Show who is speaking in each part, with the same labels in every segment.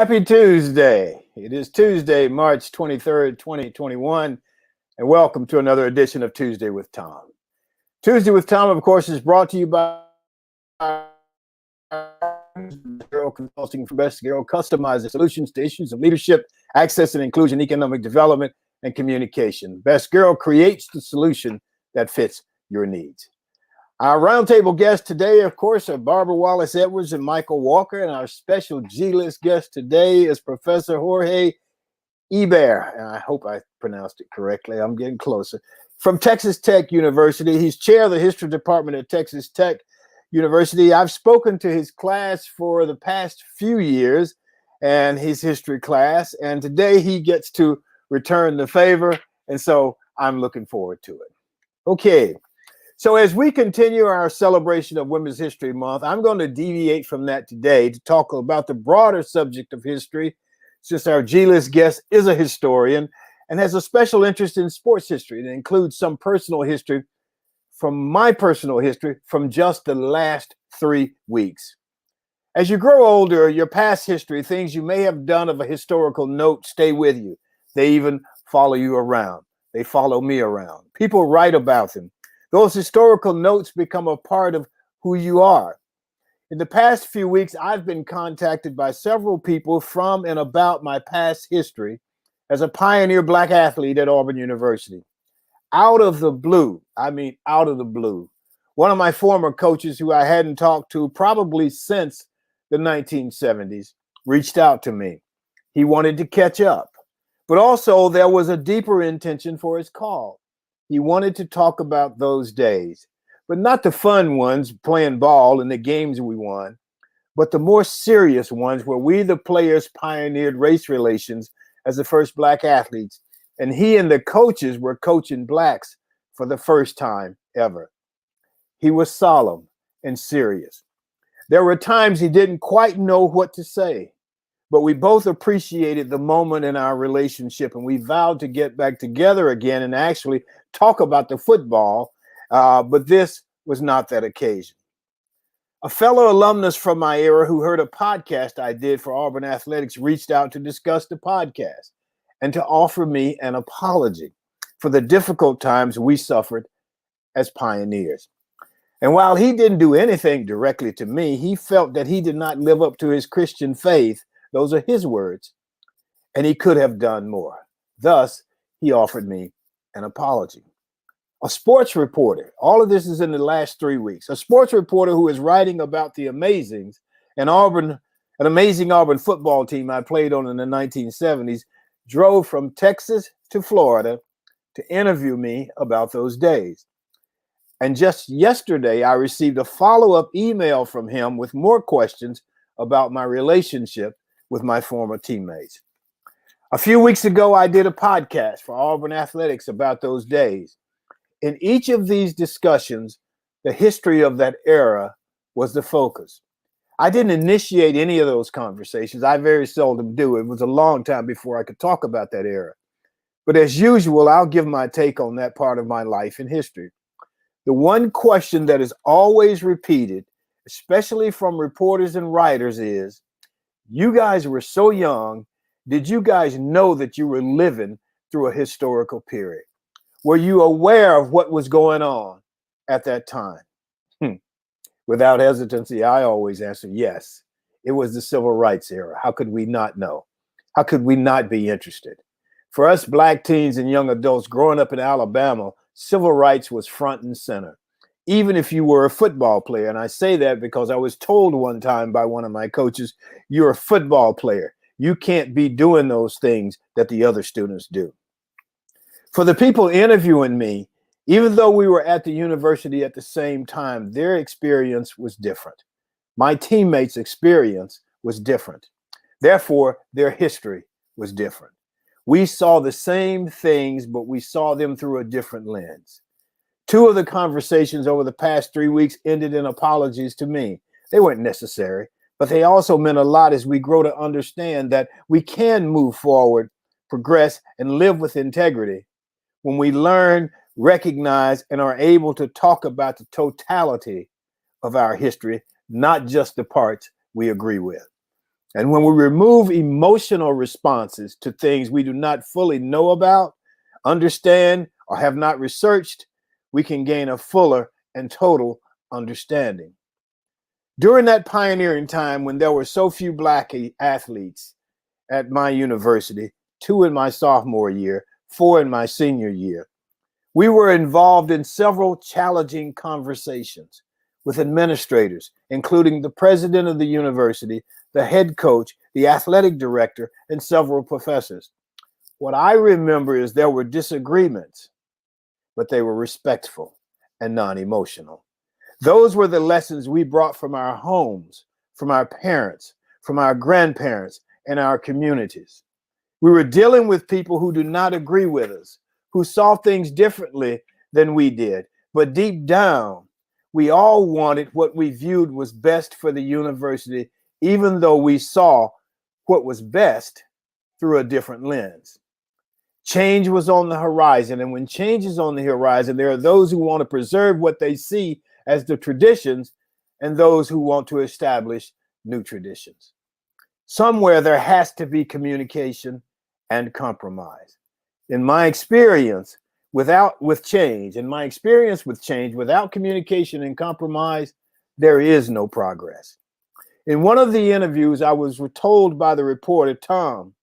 Speaker 1: Happy Tuesday. It is Tuesday, March 23rd, 2021, and welcome to another edition of Tuesday with Thom. Tuesday with Thom, of course, is brought to you by Consulting for Best Girl, customizing solutions to issues of leadership, access and inclusion, economic development, and communication. Best Girl creates the solution that fits your needs. Our roundtable guests today, of course, are Barbara Wallace-Edwards and Michael Walker, and our special G-list guest today is Professor Jorge Iber, and I hope I pronounced it correctly. I'm getting closer. From Texas Tech University. He's chair of the history department at Texas Tech University. I've spoken to his class for the past few years and his history class, and today he gets to return the favor, and so I'm looking forward to it. Okay. So as we continue our celebration of Women's History Month, I'm going to deviate from that today to talk about the broader subject of history, since our G-list guest is a historian and has a special interest in sports history that includes some personal history from my personal history from just the last 3 weeks. As you grow older, your past history, things you may have done of a historical note, stay with you. They even follow you around. They follow me around. People write about them. Those historical notes become a part of who you are. In the past few weeks, I've been contacted by several people from and about my past history as a pioneer Black athlete at Auburn University. Out of the blue, out of the blue, one of my former coaches who I hadn't talked to probably since the 1970s reached out to me. He wanted to catch up, but also there was a deeper intention for his call. He wanted to talk about those days, but not the fun ones, playing ball and the games we won, but the more serious ones where we, the players, pioneered race relations as the first Black athletes, and he and the coaches were coaching Blacks for the first time ever. He was solemn and serious. There were times he didn't quite know what to say, but we both appreciated the moment in our relationship, and we vowed to get back together again and actually talk about the football, but this was not that occasion. A fellow alumnus from my era who heard a podcast I did for Auburn Athletics reached out to discuss the podcast and to offer me an apology for the difficult times we suffered as pioneers. And while he didn't do anything directly to me, he felt that he did not live up to his Christian faith. Those are his words, and he could have done more. Thus, he offered me an apology. A sports reporter, all of this is in the last 3 weeks, a sports reporter who is writing about the amazing Auburn football team I played on in the 1970s, drove from Texas to Florida to interview me about those days. And just yesterday, I received a follow-up email from him with more questions about my relationship with my former teammates. A few weeks ago, I did a podcast for Auburn Athletics about those days. In each of these discussions, the history of that era was the focus. I didn't initiate any of those conversations. I very seldom do. It was a long time before I could talk about that era. But as usual, I'll give my take on that part of my life and history. The one question that is always repeated, especially from reporters and writers, is, you guys were so young. Did you guys know that you were living through a historical period? Were you aware of what was going on at that time? Without hesitancy, I always answer yes. It was the civil rights era. How could we not know? How could we not be interested? For us Black teens and young adults growing up in Alabama, civil rights was front and center, even if you were a football player. And I say that because I was told one time by one of my coaches, you're a football player. You can't be doing those things that the other students do. For the people interviewing me, even though we were at the university at the same time, their experience was different. My teammates' experience was different. Therefore, their history was different. We saw the same things, but we saw them through a different lens. 2 of the conversations over the past 3 weeks ended in apologies to me. They weren't necessary, but they also meant a lot as we grow to understand that we can move forward, progress, and live with integrity when we learn, recognize, and are able to talk about the totality of our history, not just the parts we agree with. And when we remove emotional responses to things we do not fully know about, understand, or have not researched, we can gain a fuller and total understanding. During that pioneering time when there were so few Black athletes at my university, 2 in my sophomore year, 4 in my senior year, we were involved in several challenging conversations with administrators, including the president of the university, the head coach, the athletic director, and several professors. What I remember is there were disagreements, but they were respectful and non-emotional. Those were the lessons we brought from our homes, from our parents, from our grandparents, and our communities. We were dealing with people who do not agree with us, who saw things differently than we did. But deep down, we all wanted what we viewed was best for the university, even though we saw what was best through a different lens. Change was on the horizon, and when change is on the horizon, there are those who want to preserve what they see as the traditions and those who want to establish new traditions. Somewhere there has to be communication and compromise. In my experience with change, without communication and compromise, there is no progress. In one of the interviews, I was told by the reporter, Thom,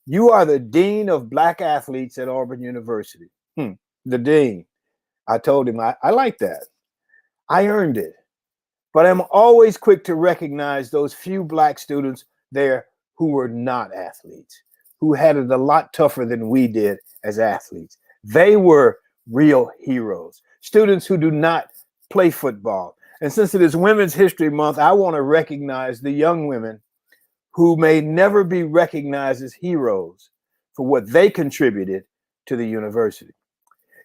Speaker 1: "You are the dean of Black athletes at Auburn University." The dean. I told him, I like that. I earned it. But I'm always quick to recognize those few Black students there who were not athletes, who had it a lot tougher than we did as athletes. They were real heroes, students who do not play football. And since it is Women's History Month, I want to recognize the young women who may never be recognized as heroes for what they contributed to the university.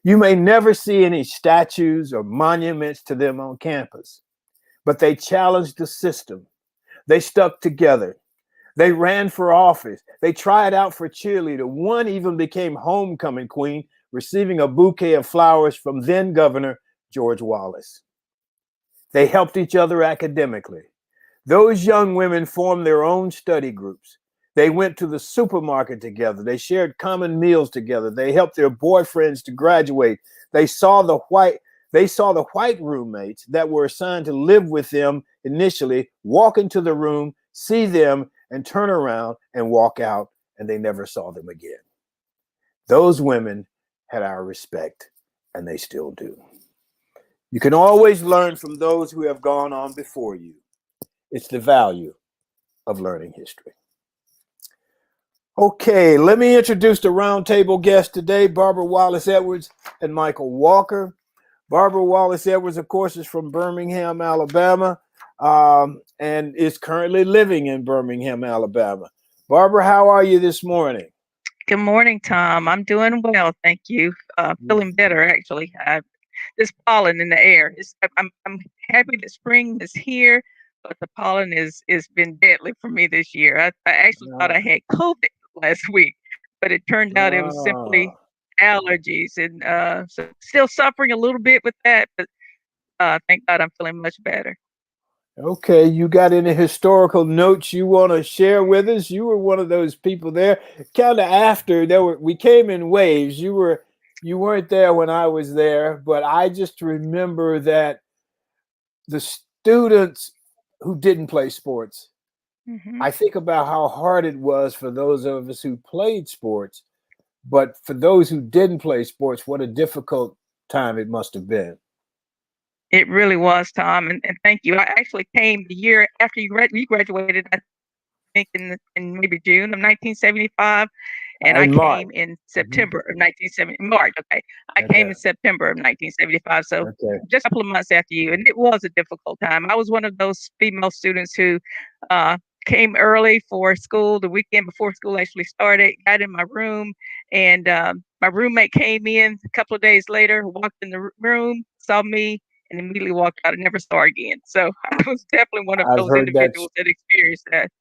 Speaker 1: You may never see any statues or monuments to them on campus, but they challenged the system. They stuck together. They ran for office. They tried out for cheerleader. One even became homecoming queen, receiving a bouquet of flowers from then Governor George Wallace. They helped each other academically. Those young women formed their own study groups. They went to the supermarket together. They shared common meals together. They helped their boyfriends to graduate. They saw the white roommates that were assigned to live with them initially walk into the room, see them, and turn around and walk out, and they never saw them again. Those women had our respect, and they still do. You can always learn from those who have gone on before you. It's the value of learning history. Okay, let me introduce the roundtable guests today, Barbara Wallace Edwards and Michael Walker. Barbara Wallace Edwards, of course, is from Birmingham, Alabama, and is currently living in Birmingham, Alabama. Barbara, how are you this morning?
Speaker 2: Good morning, Thom. I'm doing well, thank you. Feeling better, actually. This pollen in the air. I'm happy that spring is here, but the pollen is been deadly for me this year. I actually thought I had COVID last week, but it turned out it was simply allergies, and so still suffering a little bit with that, but thank God I'm feeling much better.
Speaker 1: Okay, you got any historical notes you want to share with us? You were one of those people there, kind of after we came in waves. You weren't there when I was there, but I just remember that the students who didn't play sports, I think about how hard it was for those of us who played sports, but for those who didn't play sports, what a difficult time it must have been.
Speaker 2: It really was, Thom, and thank you. I actually came the year after you graduated, I think in maybe June of 1975, and I came in September of 1970. March, okay. I came in September of 1975, so just a couple of months after you, and it was a difficult time. I was one of those female students who came early for school the weekend before school actually started, got in my room, and my roommate came in a couple of days later, walked in the room, saw me, and immediately walked out and never saw her again. So I was definitely one of those individuals that experienced that.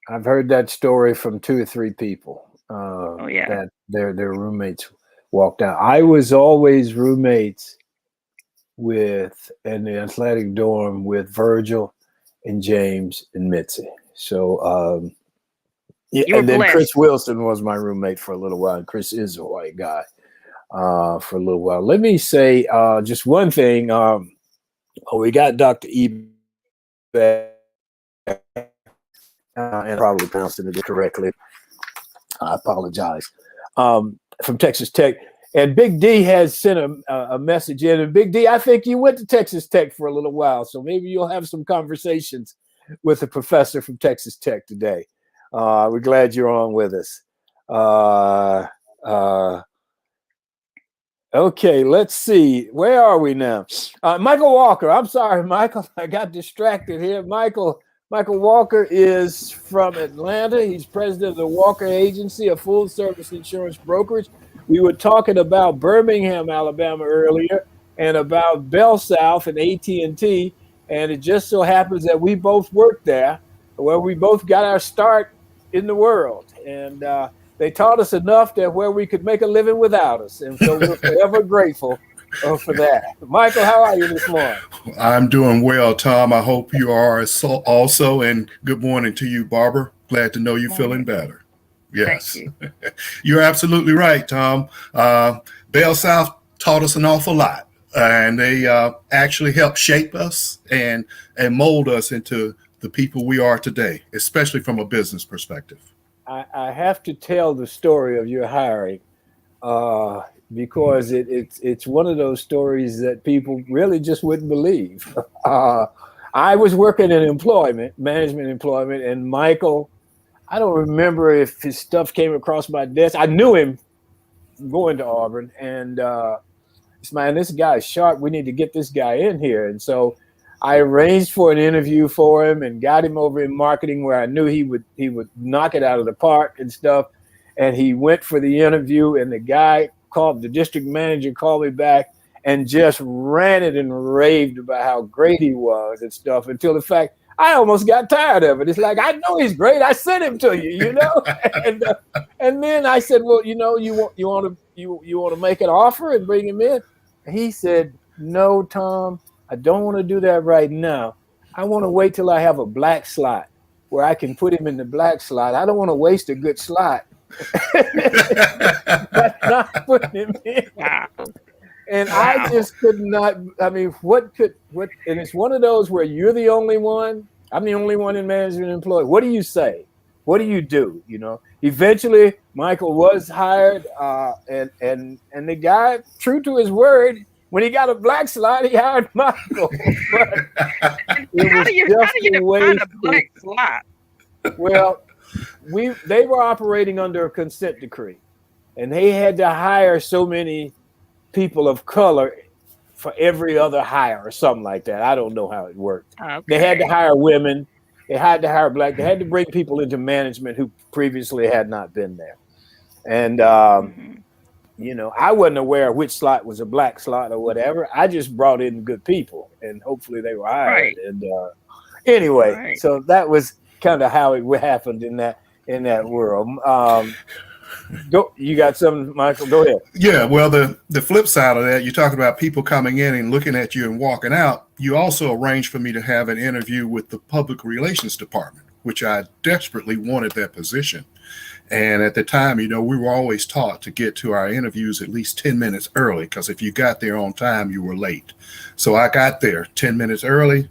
Speaker 1: I've heard that story from 2 or 3 people.
Speaker 2: Yeah.
Speaker 1: That their roommates walked out. I was always roommates in the athletic dorm with Virgil and James and Mitzi. So, yeah,
Speaker 2: You were
Speaker 1: and then
Speaker 2: blessed.
Speaker 1: Chris Wilson was my roommate for a little while. And Chris is a white guy for a little while. Let me say just one thing. We got Dr. Iber, and I'm probably pronouncing it correctly. I apologize. From Texas Tech. And Big D has sent a message in. And Big D, I think you went to Texas Tech for a little while. So maybe you'll have some conversations with a professor from Texas Tech today. We're glad you're on with us. Okay, let's see. Where are we now? Michael Walker. I'm sorry, Michael. I got distracted here. Michael Walker is from Atlanta. He's president of the Walker Agency, a full-service insurance brokerage. We were talking about Birmingham, Alabama earlier, and about Bell South and AT&T, and it just so happens that we both worked there, where we both got our start in the world. And they taught us enough that where we could make a living without us, and so we're forever grateful for that. Michael, how are you this morning?
Speaker 3: I'm doing well, Thom. I hope you are also, and good morning to you, Barbara. Glad to know you're feeling better. Yes,
Speaker 2: you.
Speaker 3: You're absolutely right, Thom. Bell South taught us an awful lot, and they actually helped shape us and mold us into the people we are today, especially from a business perspective.
Speaker 1: I have to tell the story of your hiring because it's one of those stories that people really just wouldn't believe. I was working in management employment, and Michael, I don't remember if his stuff came across my desk. I knew him going to Auburn, and this guy is sharp. We need to get this guy in here. And so I arranged for an interview for him and got him over in marketing, where I knew he would knock it out of the park and stuff. And he went for the interview, and the district manager called me back and just ranted and raved about how great he was and stuff, until the fact I almost got tired of it. It's like, I know he's great. I sent him to you, and then I said, well, you want to make an offer and bring him in? And he said, no, Thom, I don't want to do that right now. I want to wait till I have a black slot where I can put him in the black slot. I don't want to waste a good slot. not putting him in. And I just could not. I mean, what? And it's one of those where you're the only one. I'm the only one in management employed. What do you say? What do you do? Eventually Michael was hired, and the guy, true to his word, when he got a black slot, he hired Michael. But
Speaker 2: how do you define a black slot?
Speaker 1: Well, they were operating under a consent decree, and they had to hire so many people of color for every other hire or something like that. I don't know how it worked. Okay. They had to hire women. They had to hire black. They had to bring people into management who previously had not been there. And, I wasn't aware which slot was a black slot or whatever. I just brought in good people, and hopefully they were hired. Right. And anyway, So that was kind of how it happened in that world. You got something, Michael? Go ahead.
Speaker 3: Yeah, well, the flip side of that, you're talking about people coming in and looking at you and walking out. You also arranged for me to have an interview with the public relations department, which I desperately wanted that position. And at the time, we were always taught to get to our interviews at least 10 minutes early, because if you got there on time, you were late. So I got there 10 minutes early,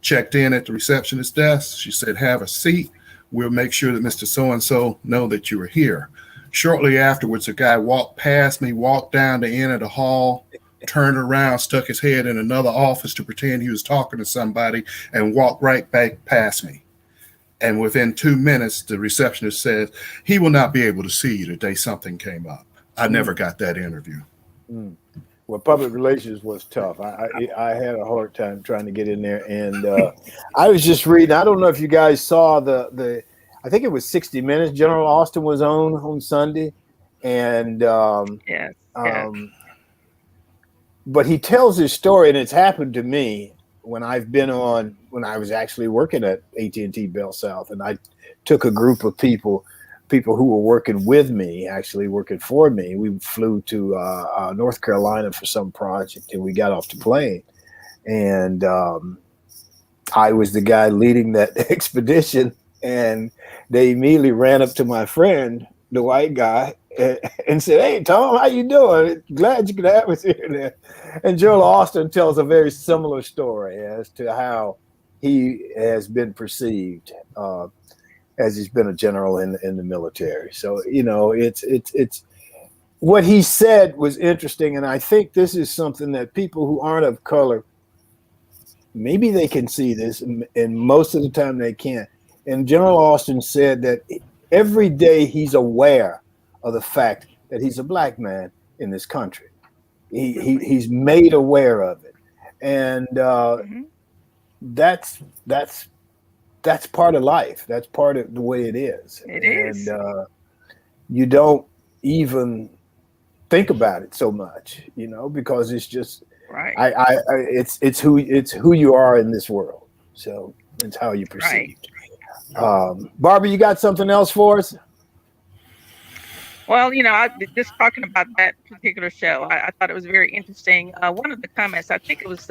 Speaker 3: checked in at the receptionist desk. She said, have a seat. We'll make sure that Mr. So-and-so know that you are here. Shortly afterwards, a guy walked past me, walked down the end of the hall, turned around, stuck his head in another office to pretend he was talking to somebody, and walked right back past me. And within 2 minutes, the receptionist said, he will not be able to see you today. Something came up. I never got that interview.
Speaker 1: Well, public relations was tough. I had a hard time trying to get in there. And I was just reading, I don't know if you guys saw I think it was 60 Minutes. General Austin was on Sunday. And
Speaker 2: yes.
Speaker 1: But he tells his story, and it's happened to me when I was actually working at AT&T Bell South, and I took a group of people who were working with me, actually working for me. We flew to North Carolina for some project, and we got off the plane, and I was the guy leading that expedition, and they immediately ran up to my friend, the white guy, and said, "Hey, Thom, how you doing? Glad you could have us here." And Joel Austin tells a very similar story as to how he has been perceived as he's been a general in the military. So, you know, it's what he said was interesting, and I think this is something that people who aren't of color, maybe they can see this, and most of the time they can't. And General Austin said that every day he's aware of the fact that he's a black man in this country. He's made aware of it, and that's part of life. That's part of the way it is.
Speaker 2: It is.
Speaker 1: And you don't even think about it so much, you know, because it's just
Speaker 2: right.
Speaker 1: It's who you are in this world. So it's how you perceived. Right. Barbara, you got something else for us?
Speaker 2: Well, you know, just talking about that particular show, I thought it was very interesting. One of the comments, I think it was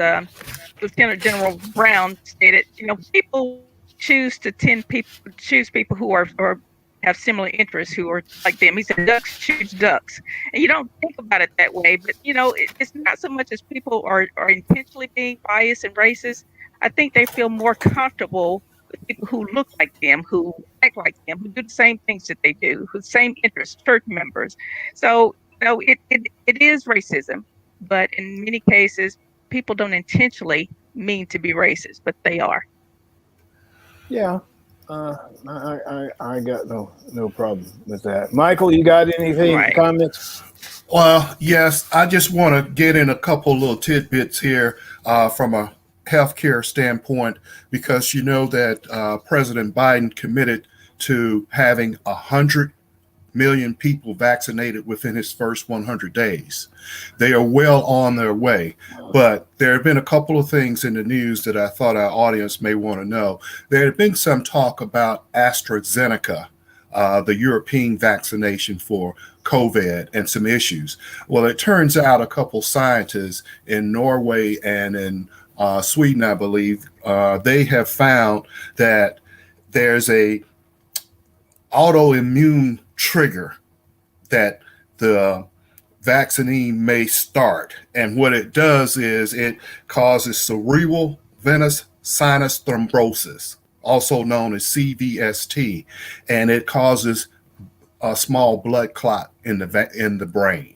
Speaker 2: Lieutenant General Brown, stated, you know, people choose people who are or have similar interests, who are like them. He said, ducks choose ducks. And you don't think about it that way, but, you know, it's not so much as people are intentionally being biased and racist. I think they feel more comfortable with people who look like them, who act like them, who do the same things that they do, who same interests, church members. So, you know, it is racism, but in many cases, people don't intentionally mean to be racist, but they are.
Speaker 1: Yeah, I got no problem with that. Michael, you got anything, comments?
Speaker 3: Well, yes, I just want to get in a couple little tidbits here from a healthcare standpoint, because you know that President Biden committed to having 100 million people vaccinated within his first 100 days. They are well on their way, but there have been a couple of things in the news that I thought our audience may want to know. There had been some talk about Astroxenica, the European vaccination for COVID, and some issues. Well, it turns out a couple scientists in Norway and in Sweden, I believe, they have found that there's a autoimmune trigger that the vaccine may start. And what it does is it causes cerebral venous sinus thrombosis, also known as CVST, and it causes a small blood clot in the brain.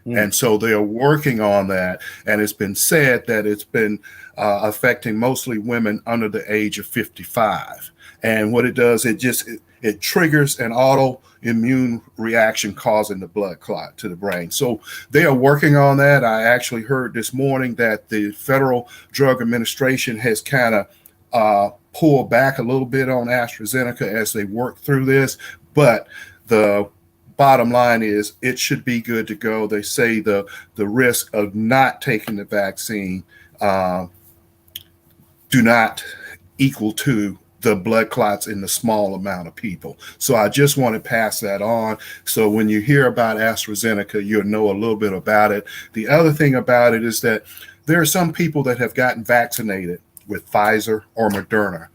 Speaker 3: And so they are working on that, and it's been said that it's been affecting mostly women under the age of 55. And what it does, it triggers an autoimmune reaction causing the blood clot to the brain. So they are working on that. I actually heard this morning that the Federal Drug Administration has kind of pulled back a little bit on AstraZeneca as they work through this, but the bottom line is it should be good to go. They say the risk of not taking the vaccine do not equal to the blood clots in the small amount of people. So I just want to pass that on. So when you hear about AstraZeneca, you'll know a little bit about it. The other thing about it is that there are some people that have gotten vaccinated with Pfizer or Moderna,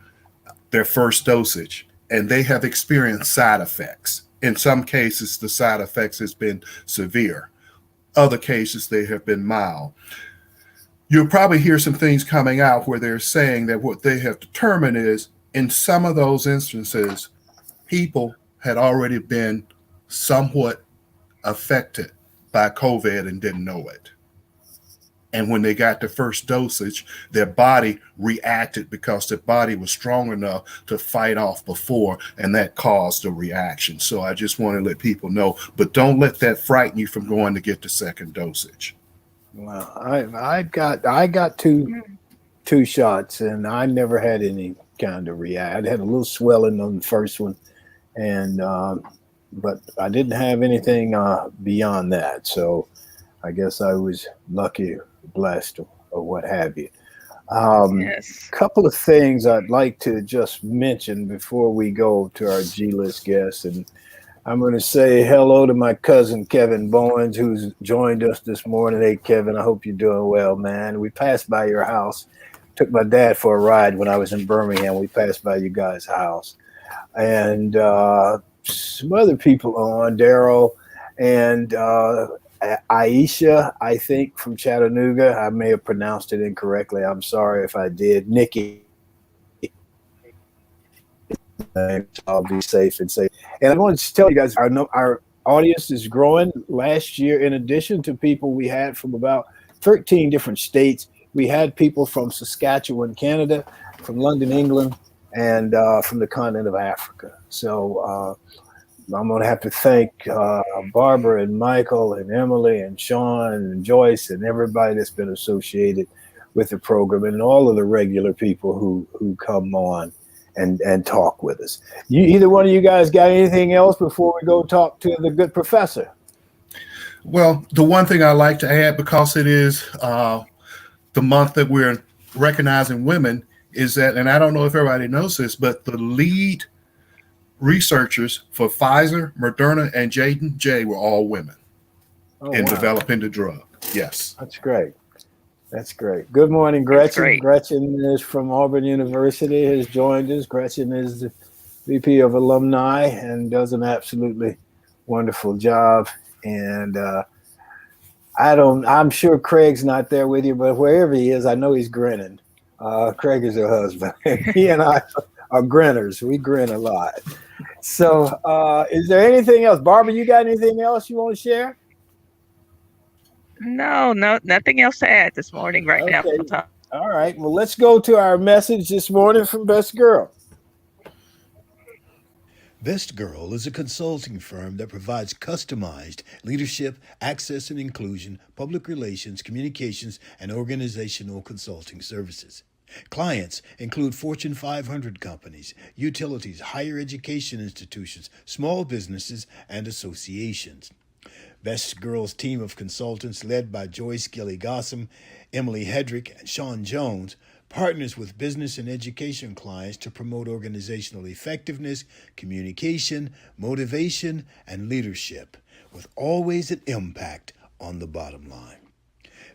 Speaker 3: their first dosage, and they have experienced side effects. In some cases, the side effects has been severe. Other cases, they have been mild. You'll probably hear some things coming out where they're saying that what they have determined is in some of those instances, people had already been somewhat affected by COVID and didn't know it. And when they got the first dosage, their body reacted because their body was strong enough to fight off before, and that caused a reaction. So I just want to let people know, but don't let that frighten you from going to get the second dosage.
Speaker 1: Well, I got two shots, and I never had any kind of reaction. I had a little swelling on the first one, and but I didn't have anything beyond that. So I guess I was lucky, blessed, or what have you.
Speaker 2: Yes.
Speaker 1: Couple of things I'd like to just mention before we go to our G-list guests, and I'm going to say hello to my cousin Kevin Bowens, who's joined us this morning. Hey, Kevin, I hope you're doing well, man. We passed by your house took my dad for a ride when I was in Birmingham. We passed by you guys' house, and some other people on, Daryl and Aisha, I think, from Chattanooga. I may have pronounced it incorrectly. I'm sorry if I did. Nikki. I'll be safe and safe. And I want to tell you guys, our audience is growing. Last year, in addition to people we had from about 13 different states, we had people from Saskatchewan, Canada, from London, England, and from the continent of Africa. So I'm going to have to thank Barbara and Michael and Emily and Sean and Joyce and everybody that's been associated with the program, and all of the regular people who come on and talk with us. Either one of you guys got anything else before we go talk to the good professor?
Speaker 3: Well, the one thing I like to add, because it is the month that we're recognizing women, is that, and I don't know if everybody knows this, but the lead researchers for Pfizer, Moderna, and J&J were all women in developing the drug. Yes.
Speaker 1: That's great. That's great. Good morning, Gretchen. Gretchen is from Auburn University, has joined us. Gretchen is the VP of Alumni and does an absolutely wonderful job. And I'm sure Craig's not there with you, but wherever he is, I know he's grinning. Craig is her husband. He and I are grinners. We grin a lot. So is there anything else? Barbara, you got anything else you want to share?
Speaker 2: No, nothing else to add this morning now.
Speaker 1: All right. Well, let's go to our message this morning from Best Girl.
Speaker 4: Best Girl is a consulting firm that provides customized leadership, access and inclusion, public relations, communications, and organizational consulting services. Clients include Fortune 500 companies, utilities, higher education institutions, small businesses, and associations. Best Girl's team of consultants, led by Joyce Gilly-Gossam, Emily Hedrick, and Sean Jones, partners with business and education clients to promote organizational effectiveness, communication, motivation, and leadership, with always an impact on the bottom line.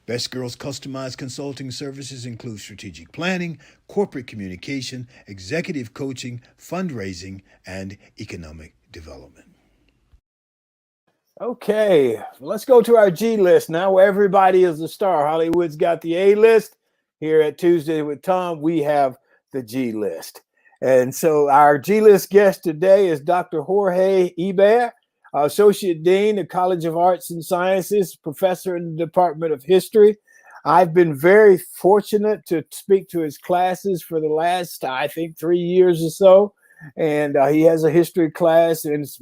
Speaker 4: Best Girl's customized consulting services include strategic planning, corporate communication, executive coaching, fundraising, and economic development.
Speaker 1: Okay, let's go to our G list now, where everybody is a star. Hollywood's got the A list. Here at Tuesday with Thom, we have the G list. And so our G list guest today is Dr. Jorge Iber, Associate Dean of College of Arts and Sciences, Professor in the Department of History. I've been very fortunate to speak to his classes for the last, I think, 3 years or so. And he has a history class, and it's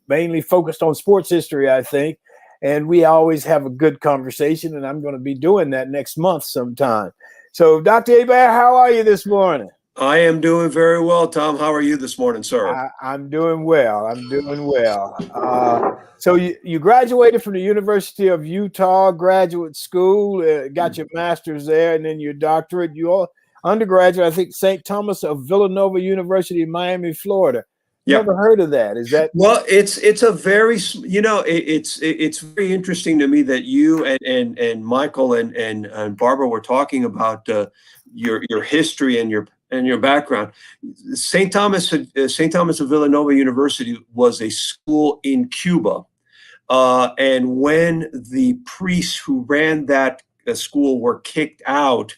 Speaker 1: mainly focused on sports history, I think. And we always have a good conversation, and I'm going to be doing that next month sometime. So, Dr. Iber, how are you this morning?
Speaker 5: I am doing very well, Thom. How are you this morning, sir?
Speaker 1: I'm doing well. I'm doing well. So you graduated from the University of Utah Graduate School, got your master's there, and then your doctorate. You undergraduate, I think, St. Thomas of Villanova University in Miami, Florida.
Speaker 5: Yep.
Speaker 1: Never heard of that. Is that?
Speaker 5: Well, it's a very, it's very interesting to me that you and Michael and Barbara were talking about your history and your background. St. Thomas of Villanova University was a school in Cuba, and when the priests who ran that school were kicked out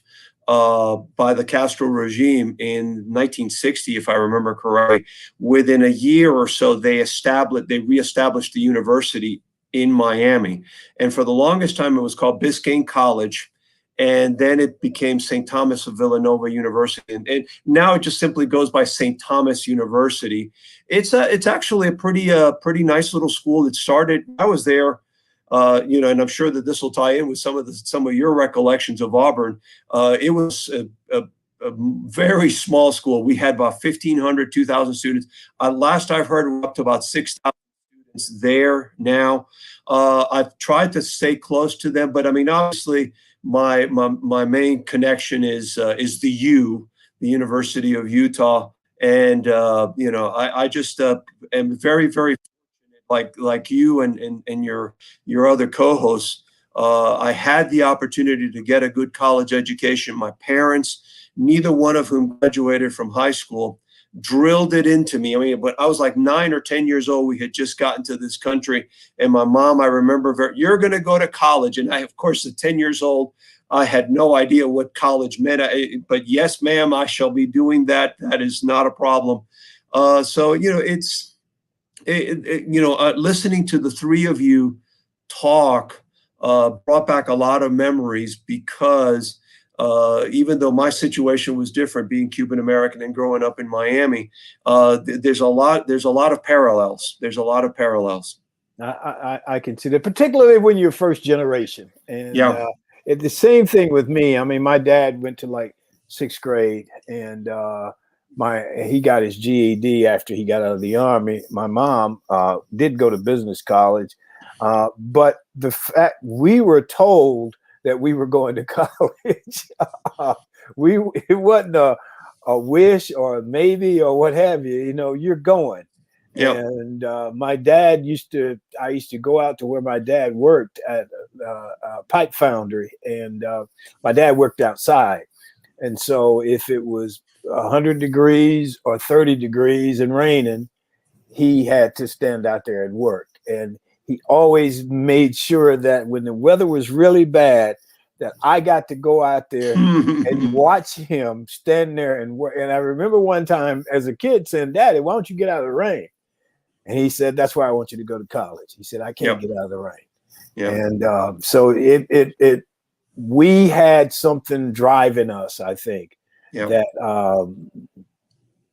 Speaker 5: by the Castro regime in 1960, if I remember correctly, within a year or so, they reestablished the university in Miami. And for the longest time, it was called Biscayne College. And then it became St. Thomas of Villanova University. And now it just simply goes by St. Thomas University. It's actually a pretty nice little school. It started, I was there, and I'm sure that this will tie in with some of your recollections of Auburn. It was a very small school. We had about 1,500, 2,000 students. Last I've heard, we're up to about 6,000 students there now. I've tried to stay close to them, but I mean, obviously, my main connection is the University of Utah, and I just am very, very fortunate, like you and your other co-hosts, I had the opportunity to get a good college education. My parents, neither one of whom graduated from high school, drilled it into me. I mean, but I was like 9 or 10 years old. We had just gotten to this country, and my mom, I remember, you're going to go to college. And I, of course, at 10 years old, I had no idea what college meant. But yes, ma'am, I shall be doing that. That is not a problem. So, you know, listening to the three of you talk brought back a lot of memories, because even though my situation was different, being Cuban American and growing up in Miami, there's a lot of parallels. There's a lot of parallels.
Speaker 1: I can see that, particularly when you're first generation. And
Speaker 5: yeah,
Speaker 1: it's the same thing with me. I mean, my dad went to like 6th grade, and he got his GED after he got out of the Army. My mom did go to business college, but the fact we were told that we were going to college, it wasn't a wish or a maybe or what have you. You know, you're going. Yep. And my dad I used to go out to where my dad worked at a pipe foundry, and my dad worked outside. And so if it was 100 degrees or 30 degrees and raining, he had to stand out there and work. And he always made sure that when the weather was really bad, that I got to go out there and watch him stand there and work. And I remember one time as a kid saying, "Daddy, why don't you get out of the rain?" And he said, "That's why I want you to go to college." He said, "I can't get out of the rain." Yep. And so we had something driving us, I think, that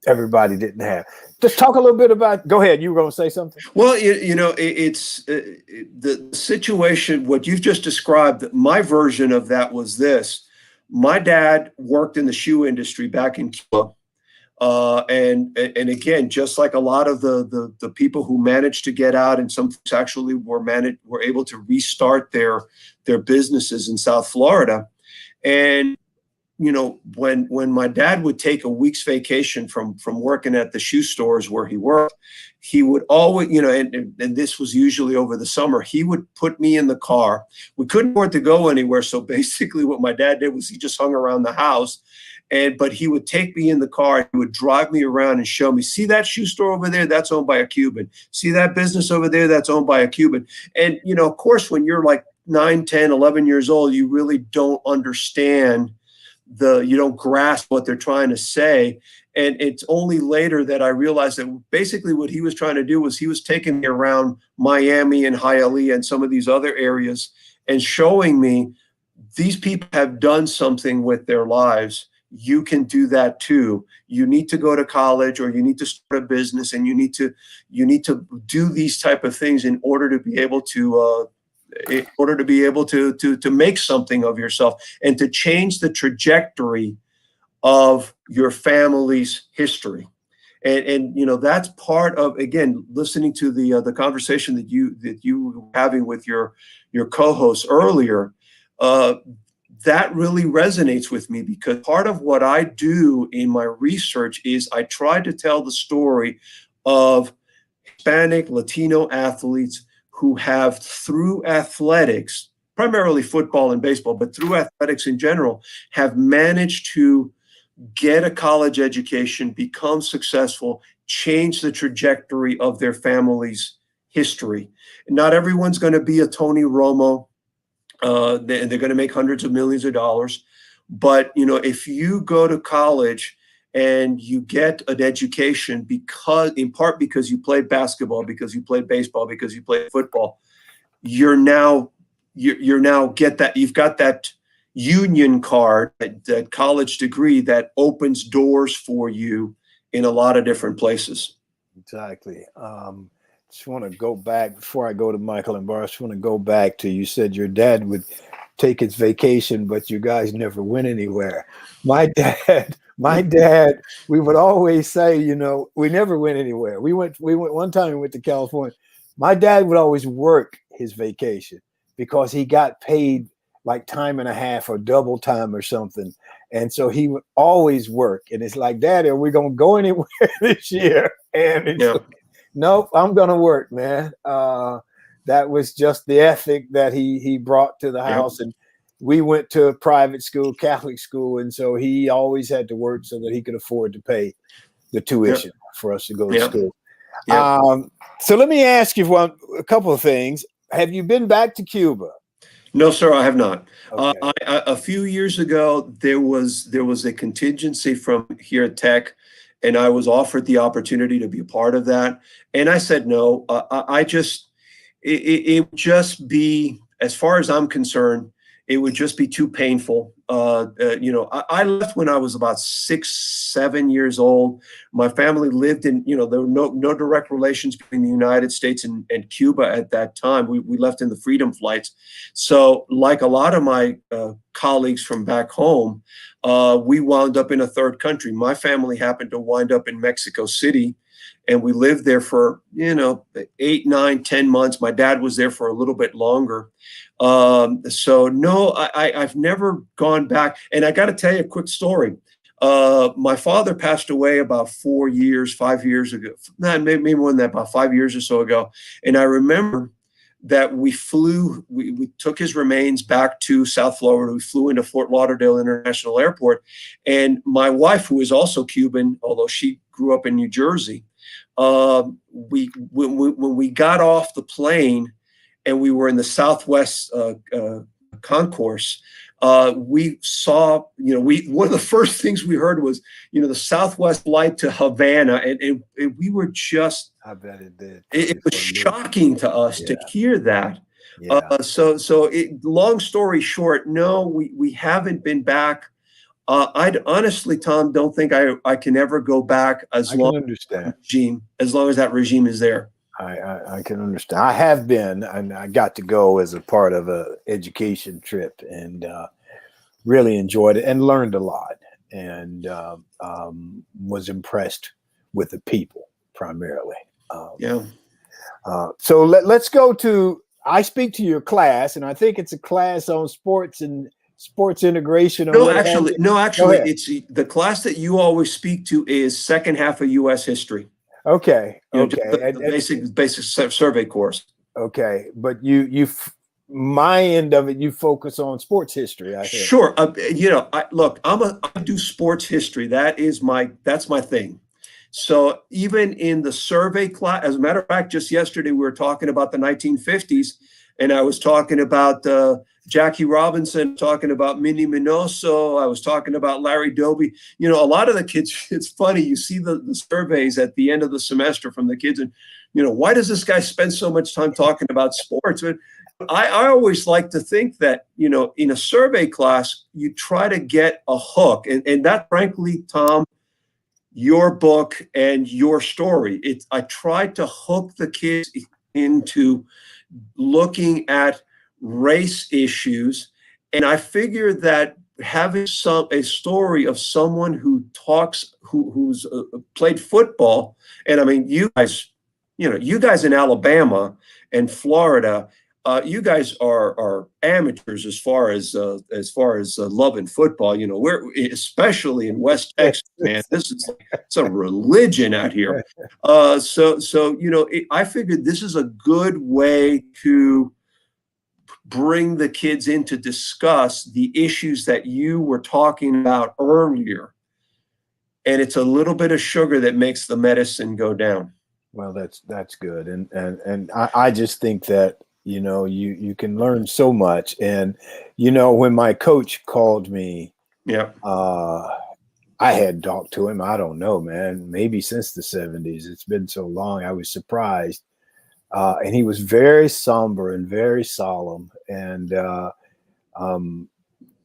Speaker 1: everybody didn't have. Just talk a little bit about. Go ahead. You were going to say something.
Speaker 5: Well, it's the situation. What you've just described. My version of that was this: my dad worked in the shoe industry back in Cuba. And again, just like a lot of the people who managed to get out, and some folks actually were able to restart their businesses in South Florida. And you know, when my dad would take a week's vacation from working at the shoe stores where he worked, he would always, and this was usually over the summer, he would put me in the car. We couldn't afford to go anywhere, so basically what my dad did was he just hung around the house. But he would take me in the car, he would drive me around and show me, see that shoe store over there? That's owned by a Cuban. See that business over there? That's owned by a Cuban. And, of course, when you're like 9, 10, 11 years old, you really don't understand you don't grasp what they're trying to say. And it's only later that I realized that basically what he was trying to do was he was taking me around Miami and Hialeah and some of these other areas and showing me these people have done something with their lives. You can do that too. You need to go to college, or you need to start a business, and you need to do these type of things in order to be able to make something of yourself and to change the trajectory of your family's history. And that's part of, again, listening to the conversation that you were having with your co-host earlier. That really resonates with me, because part of what I do in my research is I try to tell the story of Hispanic, Latino athletes who have, through athletics, primarily football and baseball, but through athletics in general, have managed to get a college education, become successful, change the trajectory of their family's history. Not everyone's going to be a Tony Romo. They're going to make hundreds of millions of dollars. But, if you go to college and you get an education in part because you played basketball, because you played baseball, because you played football, you're now get that, you've got that union card, that college degree that opens doors for you in a lot of different places.
Speaker 1: Exactly. Just want to go back before I go to Michael and Bar. I just want to go back to, you said your dad would take his vacation, but you guys never went anywhere. My dad, we would always say, we never went anywhere. We went one time, we went to California. My dad would always work his vacation because he got paid like time and a half or double time or something. And so he would always work. And it's like, Daddy, are we going to go anywhere this year? And it's like, nope, I'm going to work, man. that was just the ethic that he brought to the house. And we went to a private school, Catholic school, and so he always had to work so that he could afford to pay the tuition for us to go to school. So let me ask you a couple of things. Have you been back to Cuba?
Speaker 5: No, sir, I have not.
Speaker 1: Okay.
Speaker 5: A few years ago, there was a contingency from here at Tech, and I was offered the opportunity to be a part of that, and I said no. It would just be, as far as I'm concerned, it would just be too painful. I left when I was about 6, 7 years old. My family lived in, there were no direct relations between the United States and Cuba at that time. We left in the Freedom Flights. So like a lot of my colleagues from back home, we wound up in a third country. My family happened to wind up in Mexico City, and we lived there for, 8, 9, 10 months. My dad was there for a little bit longer. So no, I've never gone back. And I got to tell you a quick story. My father passed away about 5 years ago. Maybe more than that, about 5 years or so ago. And I remember that we took his remains back to South Florida. We flew into Fort Lauderdale International Airport. And my wife, who is also Cuban, although she grew up in New Jersey, when we got off the plane and we were in the Southwest concourse, we saw, one of the first things we heard was, the Southwest flight to Havana, and we were just,
Speaker 1: I bet it did.
Speaker 5: It was shocking to us to hear that.
Speaker 1: Yeah.
Speaker 5: Long story short, no, we haven't been back. I'd honestly, Thom, don't think I can ever go back as long as that regime is there.
Speaker 1: I can understand. I have been, and I got to go as a part of a education trip, and really enjoyed it and learned a lot, and was impressed with the people primarily. So let's go to. I speak to your class, and I think it's a class on sports and sports integration.
Speaker 5: No, actually, it's the class that you always speak to is second half of U.S. history.
Speaker 1: Okay.
Speaker 5: The basic survey course.
Speaker 1: Okay, but my end of it, you focus on sports history. I hear.
Speaker 5: Sure. I do sports history. That's my thing. So even in the survey class, as a matter of fact, just yesterday we were talking about the 1950s, and I was talking about Jackie Robinson, talking about Minnie Minoso. I was talking about Larry Doby. A lot of the kids, it's funny, you see the surveys at the end of the semester from the kids, and, why does this guy spend so much time talking about sports? But I always like to think that, in a survey class, you try to get a hook. And that, frankly, Thom, your book and your story, I tried to hook the kids into looking at race issues, and I figured that having a story of someone who's played football, and I mean, you guys in Alabama and Florida, you guys are amateurs as far as loving football. We're, especially in West Texas, man, it's a religion out here. I figured this is a good way to bring the kids in to discuss the issues that you were talking about earlier. And it's a little bit of sugar that makes the medicine go down.
Speaker 1: Well, that's good. And I just think that, you can learn so much. And, when my coach called me, I had talked to him. I don't know, man, maybe since the 70s. It's been so long. I was surprised. And he was very somber and very solemn, and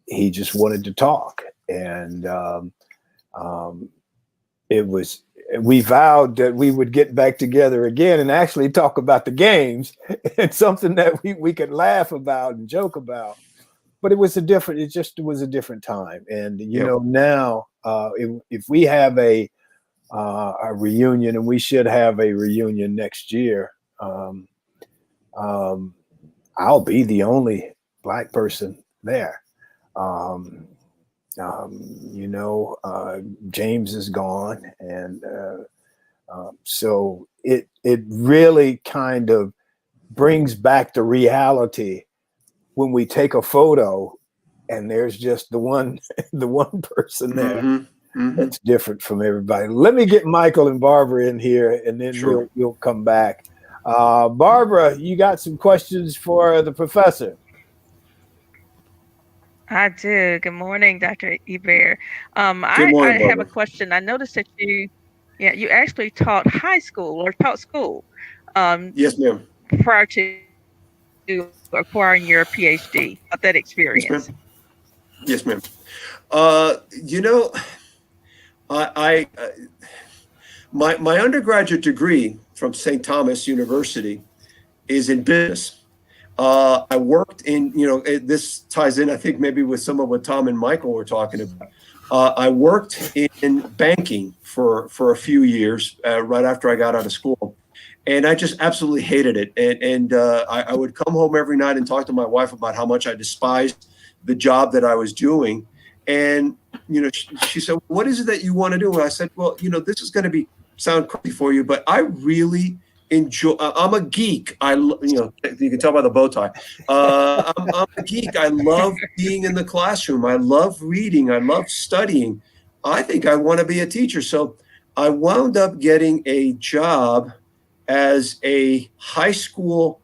Speaker 1: he just wanted to talk. And we vowed that we would get back together again and actually talk about the games and something that we could laugh about and joke about. But it was a different time. And now if we have a reunion, and we should have a reunion next year. I'll be the only Black person there. James is gone, and so it really kind of brings back the reality when we take a photo and there's just the one person there.
Speaker 5: Mm-hmm. Mm-hmm.
Speaker 1: That's different from everybody. Let me get Michael and Barbara in here, and then
Speaker 5: Sure.
Speaker 1: we'll come back. Barbara, you got some questions for the professor?
Speaker 2: I do. Good morning, Dr. Iber.
Speaker 5: Good morning,
Speaker 2: I have a
Speaker 5: Barbara.
Speaker 2: question. I noticed that you actually taught high school or taught school
Speaker 5: Yes, ma'am.
Speaker 2: prior to acquiring your PhD. About that
Speaker 5: Yes, ma'am.
Speaker 2: experience.
Speaker 5: Yes, ma'am. You know, I my undergraduate degree from St. Thomas University is in business. I worked in, this ties in, I think, maybe with some of what Thom and Michael were talking about. I worked in banking for a few years right after I got out of school. And I just absolutely hated it. And I would come home every night and talk to my wife about how much I despised the job that I was doing. And, she said, "What is it that you want to do?" And I said, "Well, this is going to sound crazy for you, but I really enjoy. I'm a geek. You can tell by the bow tie. I'm a geek. I love being in the classroom. I love reading. I love studying. I think I want to be a teacher." So I wound up getting a job as a high school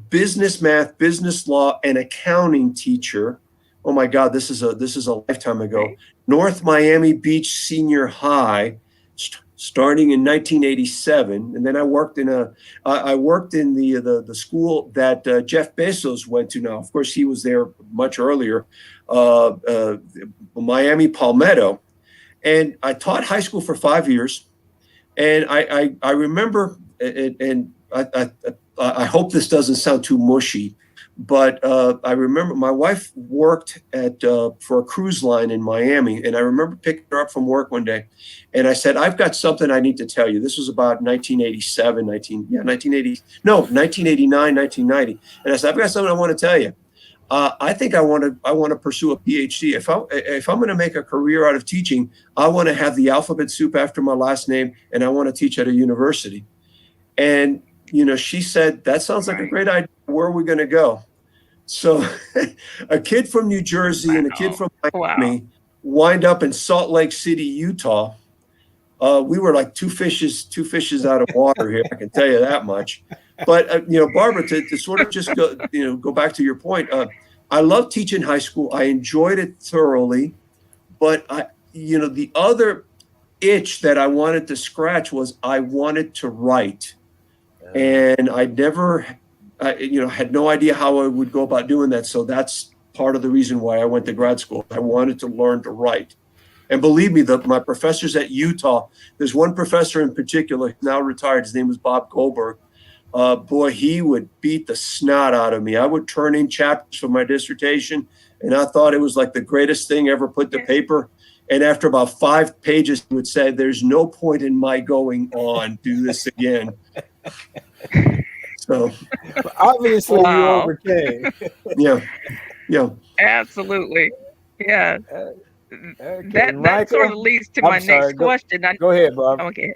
Speaker 5: business math, business law, and accounting teacher. Oh my God, this is a lifetime ago. North Miami Beach Senior High, starting in 1987, and then I worked in the school that Jeff Bezos went to. Now, of course, he was there much earlier, Miami Palmetto, and I taught high school for 5 years. And I remember, and I hope this doesn't sound too mushy, but I remember my wife worked for a cruise line in Miami, and I remember picking her up from work one day, and I said, "I've got something I need to tell you." This was about 1989, 1990, and I said, "I've got something I want to tell you. I think I want to pursue a PhD. If I'm going to make a career out of teaching, I want to have the alphabet soup after my last name, and I want to teach at a university." And she said, "That sounds like a great idea. Where are we going to go?" So a kid from New Jersey and a kid from Miami wind up in Salt Lake City, Utah. We were like two fishes out of water here. I can tell you that much. But Barbara, to sort of just go back to your point. I love teaching high school. I enjoyed it thoroughly, but the other itch that I wanted to scratch was I wanted to write, and I never, had no idea how I would go about doing that. So that's part of the reason why I went to grad school. I wanted to learn to write. And believe me, my professors at Utah, there's one professor in particular, now retired. His name was Bob Goldberg. Boy, he would beat the snot out of me. I would turn in chapters for my dissertation, and I thought it was like the greatest thing ever put to paper. And after about 5 pages, he would say, "There's no point in my going on. Do this again." So
Speaker 1: obviously, you overcame.
Speaker 5: Yeah.
Speaker 2: Absolutely. Yeah.
Speaker 1: Okay,
Speaker 2: That
Speaker 1: Michael,
Speaker 2: sort of leads to my next question.
Speaker 1: Go ahead, Bob.
Speaker 2: Okay.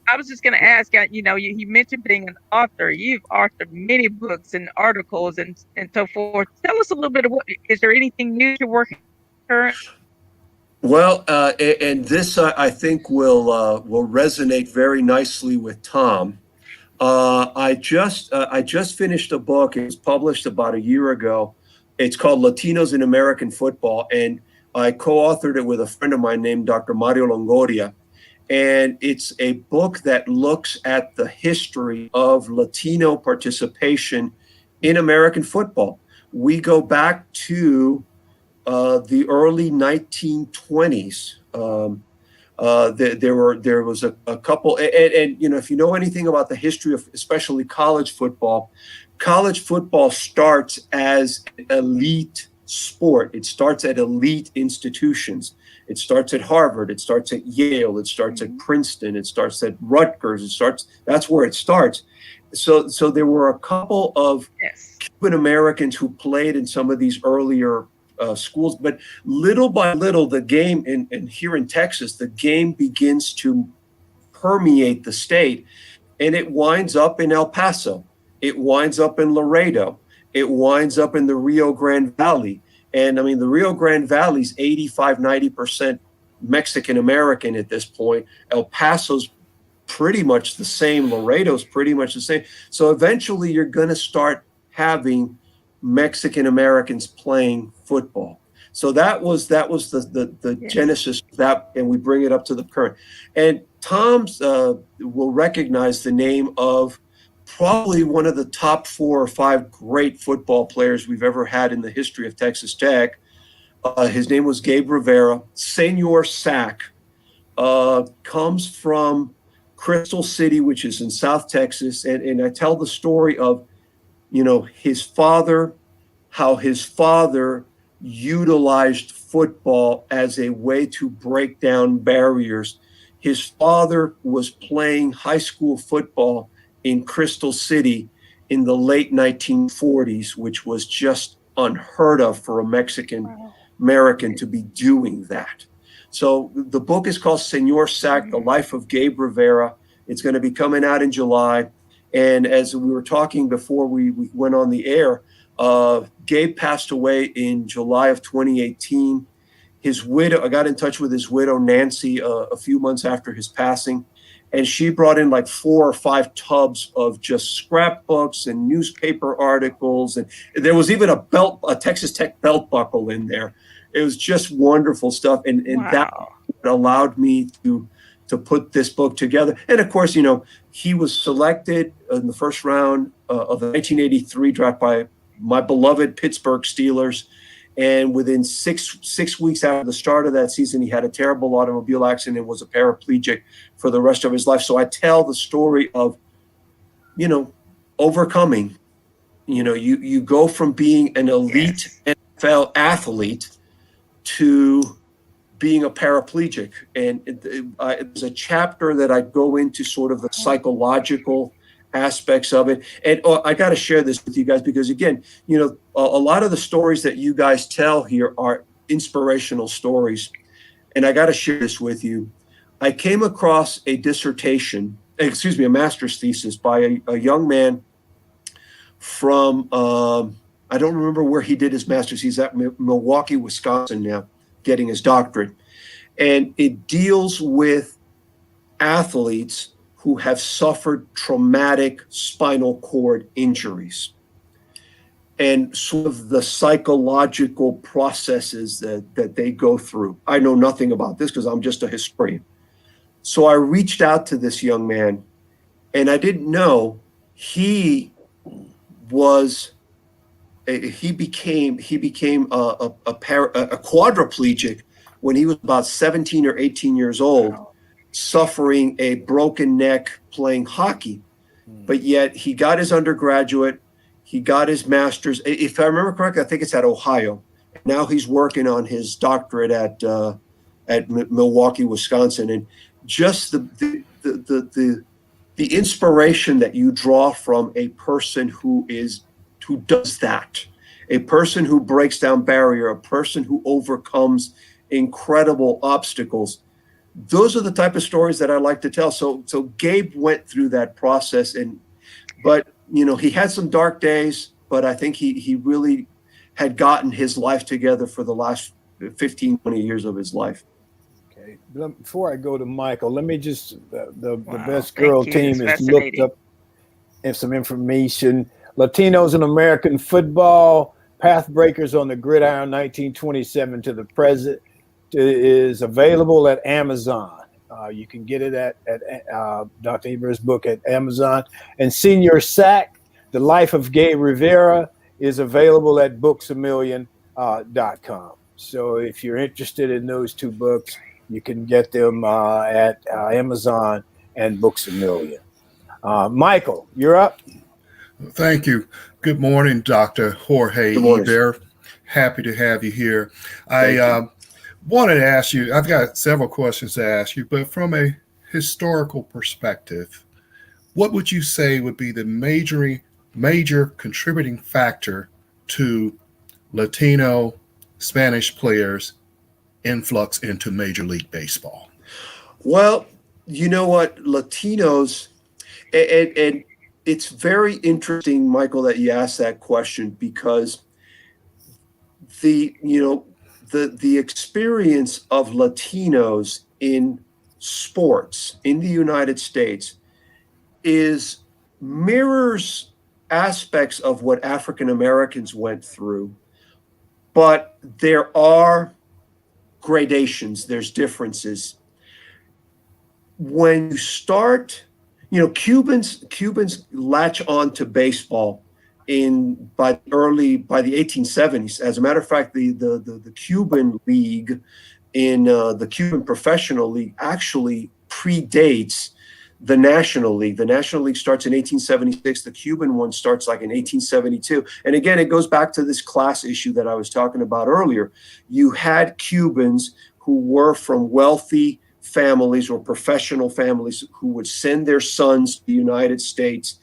Speaker 2: I was just going to ask, you mentioned being an author. You've authored many books and articles and so forth. Tell us a little bit of is there anything new you're working on currently?
Speaker 5: Well, and this I think will resonate very nicely with Thom. I just finished a book. It was published about a year ago. It's called Latinos in American Football, and I co-authored it with a friend of mine named Dr. Mario Longoria. And it's a book that looks at the history of Latino participation in American football. We go back to the early 1920s. There was a couple, and if you know anything about the history of especially college football starts as an elite sport. It starts at elite institutions. It starts at Harvard. It starts at Yale. It starts at Princeton. It starts at Rutgers. That's where it starts. So there were a couple of Cuban Americans who played in some of these earlier schools, but little by little, the game and here in Texas, the game begins to permeate the state, and it winds up in El Paso. It winds up in Laredo. It winds up in the Rio Grande Valley. And I mean, the Rio Grande Valley is 85, 90% Mexican American at this point. El Paso's pretty much the same. Laredo's pretty much the same. So eventually you're going to start having Mexican Americans playing football. So that was the genesis of that, and we bring it up to the current. And Thom's will recognize the name of probably one of the top 4 or 5 great football players we've ever had in the history of Texas Tech. His name was Gabe Rivera. Senor Sack comes from Crystal City, which is in South Texas. And I tell the story of, his father, how his father utilized football as a way to break down barriers. His father was playing high school football in Crystal City in the late 1940s, which was just unheard of for a Mexican American to be doing that. So the book is called Senor Sack, The Life of Gabe Rivera. It's going to be coming out in July. And as we were talking before we went on the air, Gabe passed away in July of 2018. His widow, I got in touch with his widow, Nancy, a few months after his passing. And she brought in like 4 or 5 tubs of just scrapbooks and newspaper articles. And there was even a Texas Tech belt buckle in there. It was just wonderful stuff. And that allowed me to put this book together. And of course, he was selected in the first round of the 1983 draft by my beloved Pittsburgh Steelers. And within six weeks after the start of that season, he had a terrible automobile accident and was a paraplegic for the rest of his life. So I tell the story of, overcoming. You go from being an elite NFL athlete to being a paraplegic. And there's a chapter that I go into sort of the psychological aspects of it. And I got to share this with you guys because, again, a lot of the stories that you guys tell here are inspirational stories. And I got to share this with you. I came across a master's thesis by a young man from, I don't remember where he did his master's. He's at Milwaukee, Wisconsin now, getting his doctorate. And it deals with athletes who have suffered traumatic spinal cord injuries and sort of the psychological processes that they go through. I know nothing about this because I'm just a historian. So I reached out to this young man, and I didn't know he became a quadriplegic when he was about 17 or 18 years old, suffering a broken neck playing hockey. But yet he got his undergraduate, he got his master's. If I remember correctly, I think it's at Ohio. Now he's working on his doctorate at Milwaukee, Wisconsin. And just the inspiration that you draw from a person who does that, a person who breaks down barrier, a person who overcomes incredible obstacles. Those are the type of stories that I like to tell. So Gabe went through that process, but he had some dark days, but I think he really had gotten his life together for the last 15, 20 years of his life.
Speaker 1: Okay. Before I go to Michael, let me just, the Best Girl team has looked up some information. Latinos in American football, Pathbreakers on the Gridiron, 1927 to the present, is available at Amazon. You can get it at Dr. Iber's book at Amazon. And Senor Sack, The Life of Gabe Rivera, is available at booksamillion.com. So if you're interested in those 2 books, you can get them at Amazon and Books A Million. Michael, you're up.
Speaker 3: Thank you. Good morning, Dr. Jorge Iber. Happy to have you here. I wanted to ask you, I've got several questions to ask you, but from a historical perspective, what would you say would be the major contributing factor to Latino Spanish players' influx into Major League Baseball?
Speaker 5: Well, you know what, Latinos, and it's very interesting, Michael, that you asked that question, because the experience of Latinos in sports in the United States mirrors aspects of what African Americans went through, but there are gradations, there's differences. When you start, Cubans latch on to baseball by the 1870s. As a matter of fact, the Cuban League the Cuban Professional League actually predates the National League. The National League starts in 1876. The Cuban one starts like in 1872. And again, it goes back to this class issue that I was talking about earlier. You had Cubans who were from wealthy families or professional families who would send their sons to the United States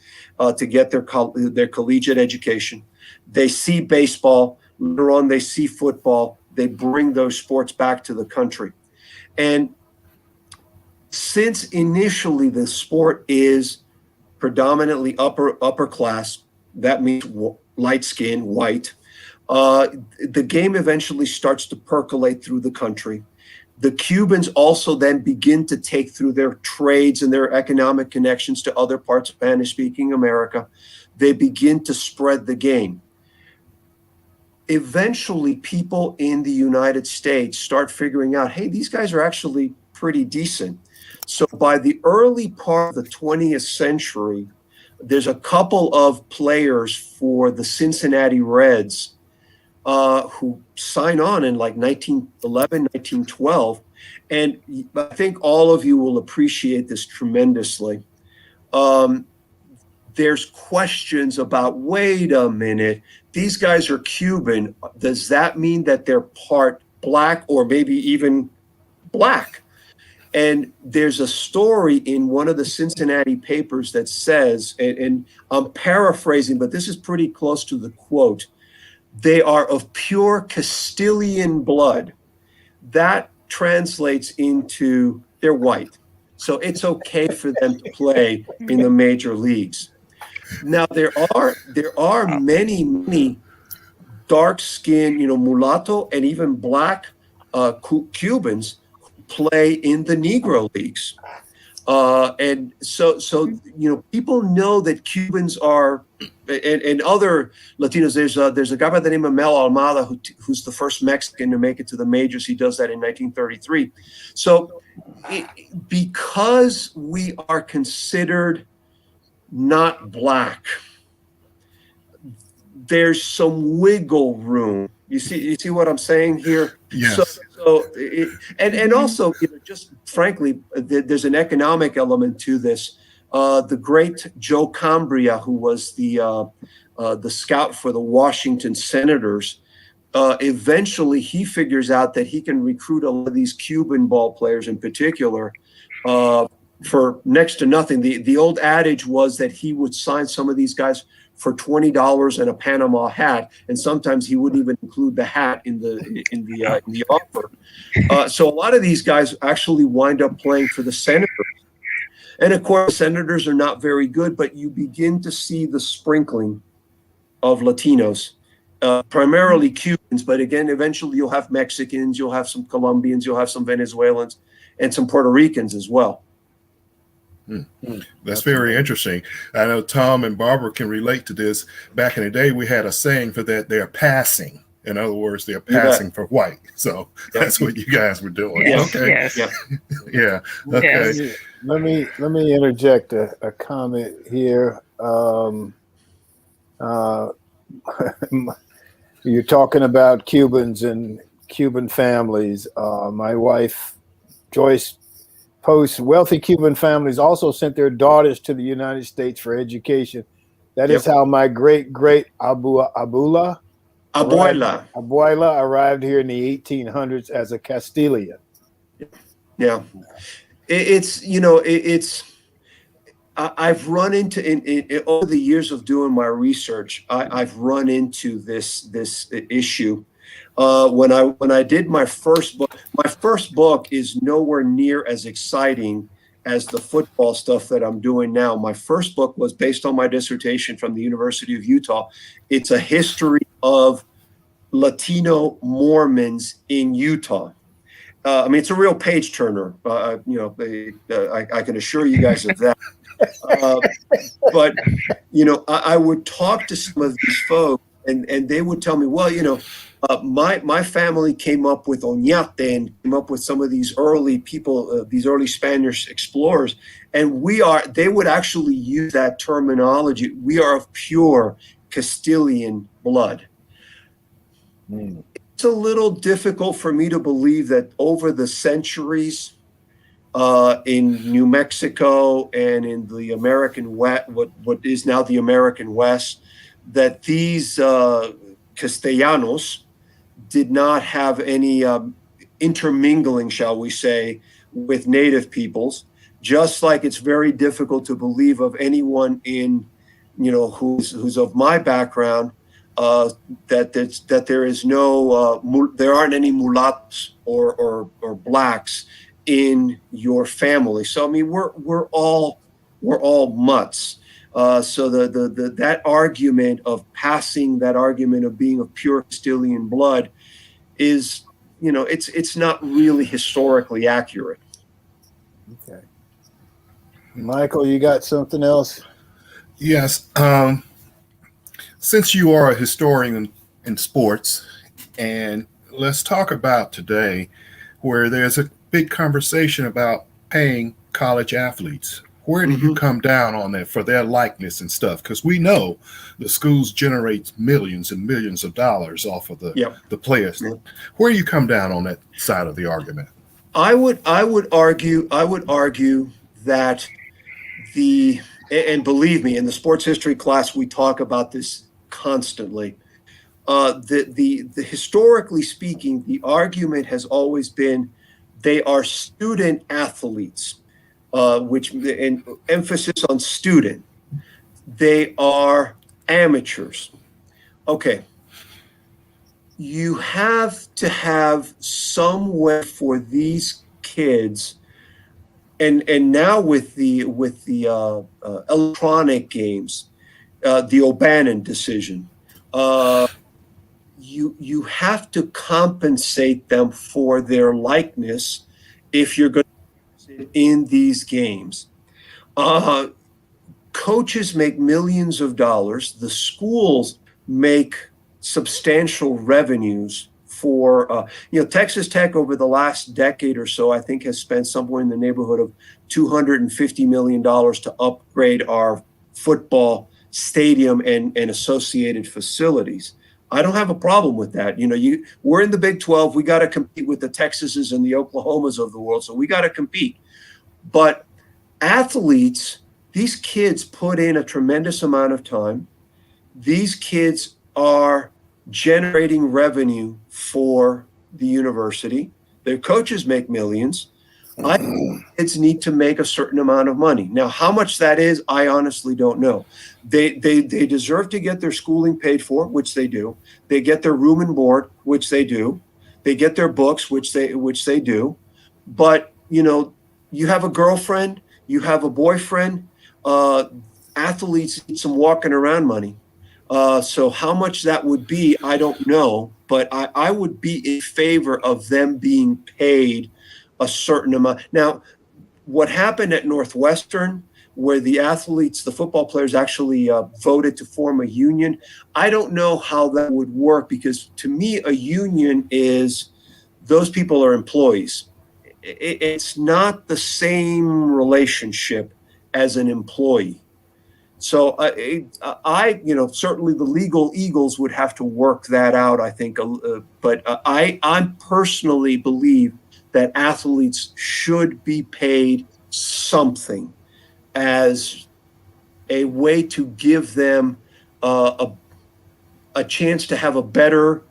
Speaker 5: to get their collegiate education. They see baseball. Later on, they see football. They bring those sports back to the country. And since initially the sport is predominantly upper class, that means light skin, white, the game eventually starts to percolate through the country. The Cubans also then begin to take through their trades and their economic connections to other parts of Spanish-speaking America. They begin to spread the game. Eventually, people in the United States start figuring out, hey, these guys are actually pretty decent. So by the early part of the 20th century, there's a couple of players for the Cincinnati Reds who sign on in like 1911, 1912. And I think all of you will appreciate this tremendously. There's questions about, wait a minute, these guys are Cuban. Does that mean that they're part black or maybe even black? And there's a story in one of the Cincinnati papers that says, and I'm paraphrasing, but this is pretty close to the quote, they are of pure Castilian blood. That translates into they're white. So it's okay for them to play in the major leagues. Now, there are many dark-skinned, mulatto and even black Cubans who play in the Negro leagues. And so people know that Cubans are, and other Latinos, there's a guy by the name of Mel Almada who's the first Mexican to make it to the majors. He does that in 1933. So because we are considered not black, there's some wiggle room. You see what I'm saying here?
Speaker 3: Yes.
Speaker 5: And also, just frankly, there's an economic element to this. The great Joe Cambria, who was the scout for the Washington Senators, eventually he figures out that he can recruit a lot of these Cuban ball players in particular for next to nothing. The old adage was that he would sign some of these guys for $20 and a Panama hat, and sometimes he wouldn't even include the hat in the offer. So a lot of these guys actually wind up playing for the Senators, and of course, Senators are not very good. But you begin to see the sprinkling of Latinos, primarily Cubans, but again, eventually you'll have Mexicans, you'll have some Colombians, you'll have some Venezuelans, and some Puerto Ricans as well.
Speaker 3: That's very interesting. I know Thom and Barbara can relate to this. Back in the day, we had a saying for that: they're passing. In other words, they're passing for white. So that's what you guys were doing.
Speaker 2: Yes,
Speaker 3: okay.
Speaker 2: yes.
Speaker 3: Yeah. Okay.
Speaker 2: Yes.
Speaker 1: Let me interject a comment here. You're talking about Cubans and Cuban families. My wife, Joyce, posts wealthy Cuban families also sent their daughters to the United States for education. That is how my great abuela arrived here in the 1800s as a Castilian.
Speaker 5: Yeah, I've run into in over the years of doing my research, I've run into this issue. When I did my first book is nowhere near as exciting as the football stuff that I'm doing now. My first book was based on my dissertation from the University of Utah. It's a history of Latino Mormons in Utah. I mean, it's a real page turner. I can assure you guys of that. But I would talk to some of these folks, and they would tell me, well, my family came up with Oñate and came up with some of these early people, these early Spanish explorers, and they would actually use that terminology. We are of pure Castilian blood. It's a little difficult for me to believe that over the centuries, in New Mexico and in the American West, what is now the American West, that these Castellanos did not have any intermingling, shall we say, with native peoples. Just like it's very difficult to believe of anyone in, who's of my background, that there is no, there aren't any mulattoes or blacks in your family. So I mean, we're all mutts. So that argument of passing that argument of being of pure Castilian blood is, it's not really historically accurate.
Speaker 1: Okay. Michael, you got something else?
Speaker 3: Yes. Since you are a historian in sports, and let's talk about today where there's a big conversation about paying college athletes. Where do you come down on that for their likeness and stuff? Because we know the schools generate millions and millions of dollars off of the players. Yep. Where do you come down on that side of the argument?
Speaker 5: I would argue that and believe me, in the sports history class we talk about this constantly. The historically speaking, the argument has always been they are student athletes. Which an emphasis on student. They are amateurs. Okay. You have to have somewhere for these kids, and now with the electronic games, the O'Bannon decision, you have to compensate them for their likeness if you're going to in these games. Coaches make millions of dollars. The schools make substantial revenues for, Texas Tech over the last decade or so, I think has spent somewhere in the neighborhood of $250 million to upgrade our football stadium and associated facilities. I don't have a problem with that. We're in the Big 12. We got to compete with the Texases and the Oklahomas of the world. So we got to compete. But athletes, these kids put in a tremendous amount of time. These kids are generating revenue for the university. Their coaches make millions. I think kids need to make a certain amount of money. Now, how much that is, I honestly don't know. They deserve to get their schooling paid for, which they do. They get their room and board, which they do. They get their books, which they do. But, you have a girlfriend, you have a boyfriend. Athletes need some walking around money. So how much that would be, I don't know. But I would be in favor of them being paid a certain amount. Now, what happened at Northwestern, where the athletes, the football players actually voted to form a union, I don't know how that would work, because to me, a union is those people are employees. It's not the same relationship as an employee. So certainly the legal eagles would have to work that out, I think. But I personally believe that athletes should be paid something as a way to give them a chance to have a better,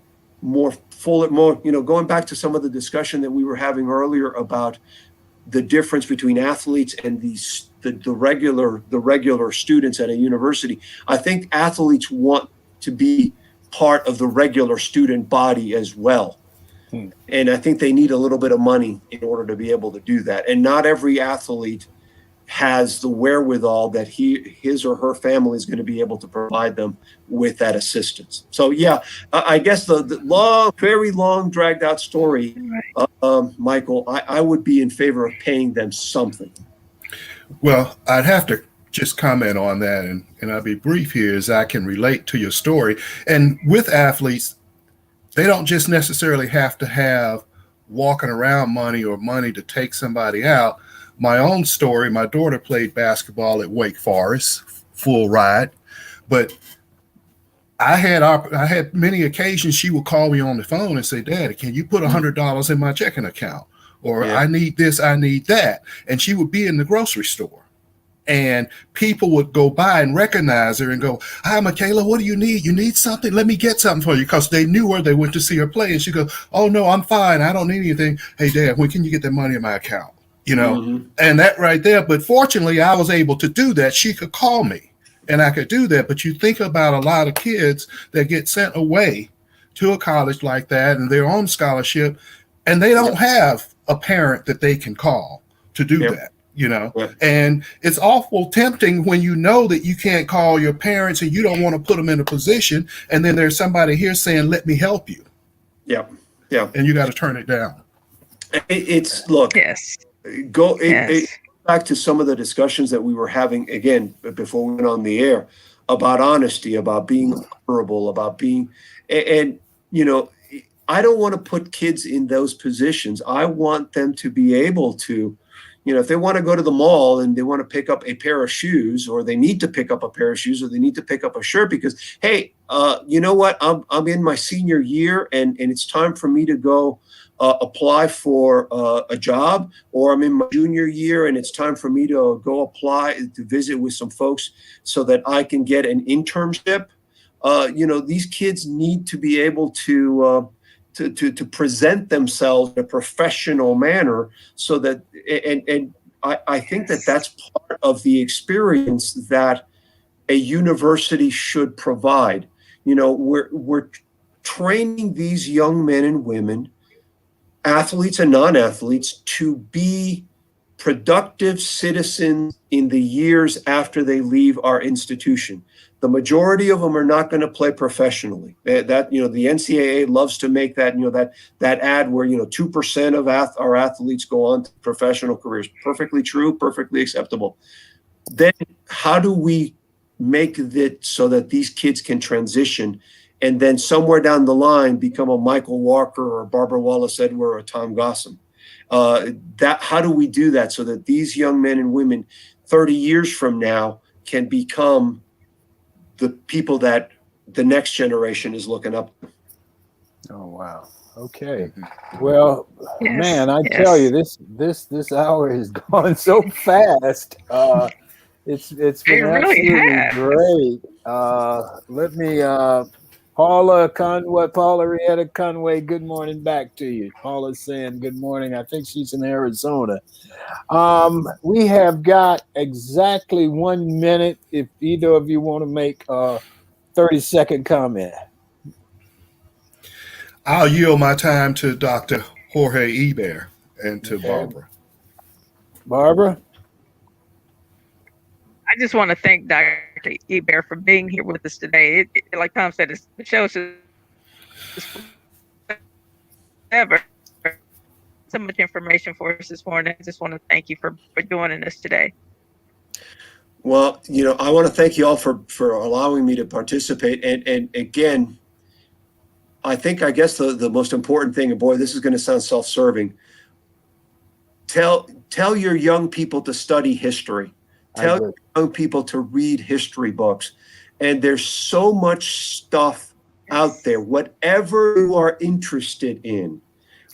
Speaker 5: more full, going back to some of the discussion that we were having earlier about the difference between athletes and the regular students at a university. I think athletes want to be part of the regular student body as well. And I think they need a little bit of money in order to be able to do that. And not every athlete has the wherewithal that his or her family is going to be able to provide them with that assistance. So yeah, I guess the very long dragged out story, Michael, I would be in favor of paying them something.
Speaker 3: Well, I'd have to just comment on that, and I'll be brief here as I can relate to your story. And with athletes, they don't just necessarily have to have walking around money or money to take somebody out. My own story, my daughter played basketball at Wake Forest, full ride, but I had many occasions she would call me on the phone and say, "Daddy, can you put $100 in my checking account?" Or I need this, I need that. And she would be in the grocery store. And people would go by and recognize her and go, "Hi, Michaela, what do you need? You need something? Let me get something for you." Because they knew her. They went to see her play. And she goes, "Oh, no, I'm fine. I don't need anything. Hey, Dad, when can you get that money in my account?" You know, and that right there. But fortunately, I was able to do that. She could call me and I could do that. But you think about a lot of kids that get sent away to a college like that and they're on scholarship, and they don't have a parent that they can call to do that. You know, and it's awful tempting when you know that you can't call your parents and you don't want to put them in a position. And then there's somebody here saying, "Let me help you." Yeah. And you got to turn it down.
Speaker 5: It's look, back to some of the discussions that we were having again before we went on the air about honesty, about being honorable, about being, and you know, I don't want to put kids in those positions. I want them to be able to, you know, if they want to go to the mall and they want to pick up a pair of shoes, or they need to pick up a pair of shoes, or they need to pick up a shirt because, hey, you know what? I'm in my senior year and it's time for me to go apply for a job, or I'm in my junior year and it's time for me to go apply to visit with some folks so that I can get an internship. You know, these kids need to be able to present themselves in a professional manner so that, and I think that that's part of the experience that a university should provide. You know, we're training these young men and women, athletes and non-athletes, to be productive citizens in the years after they leave our institution. The majority of them are not going to play professionally. That, you know, the NCAA loves to make that, you know, that ad where, you know, 2% of our athletes go on to professional careers. Perfectly true, perfectly acceptable. Then how do we make it so that these kids can transition and then somewhere down the line become a Michael Walker or Barbara Wallace-Edward or a Thom Gossam? How do we do that so that these young men and women 30 years from now can become the people that the next generation is looking up to? Oh,
Speaker 1: wow. Okay. Well, man, I tell you, this hour has gone so fast. It's been absolutely great. Let me Paula Rietta Conway, good morning back to you. Paula's saying good morning. I think she's in Arizona. We have got exactly 1 minute if either of you want to make a 30-second comment.
Speaker 3: I'll yield my time to Dr. Jorge Iber and to Barbara.
Speaker 2: Barbara? I just want to thank Dr. Iber for being here with us today. Like Thom said, the show is ever so much information for us this morning. I just want to thank you for joining us today.
Speaker 5: Well, you know, I want to thank you all for allowing me to participate. And again, I guess the most important thing, and boy, this is going to sound self-serving. Tell your young people to study history. Tell your young people to read history books. And there's so much stuff out there, whatever you are interested in.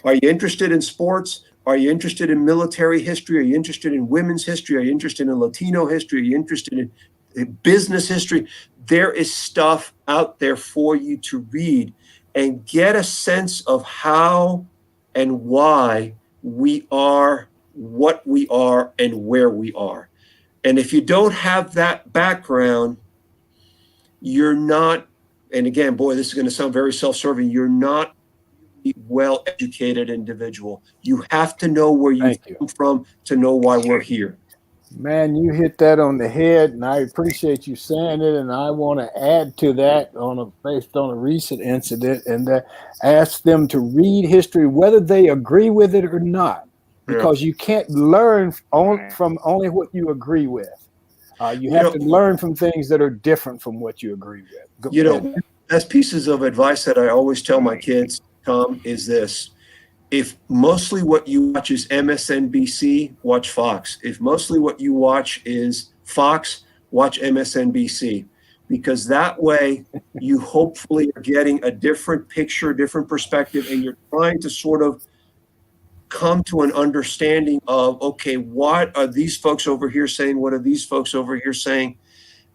Speaker 5: Are you interested in sports? Are you interested in military history? Are you interested in women's history? Are you interested in Latino history? Are you interested in business history? There is stuff out there for you to read and get a sense of how and why we are what we are and where we are. And if you don't have that background, you're not, and again, boy, this is going to sound very self-serving, you're not a well-educated individual. You have to know where you come from to know why we're here.
Speaker 1: Man, you hit that on the head, and I appreciate you saying it. And I want to add to that based on a recent incident, and ask them to read history, whether they agree with it or not, because you can't learn from only what you agree with. You have to learn from things that are different from what you agree with.
Speaker 5: You know, best pieces of advice that I always tell my kids, Thom, is this. If mostly what you watch is MSNBC, watch Fox. If mostly what you watch is Fox, watch MSNBC. Because that way you hopefully are getting a different picture, different perspective, and you're trying to sort of come to an understanding of, okay, what are these folks over here saying? What are these folks over here saying?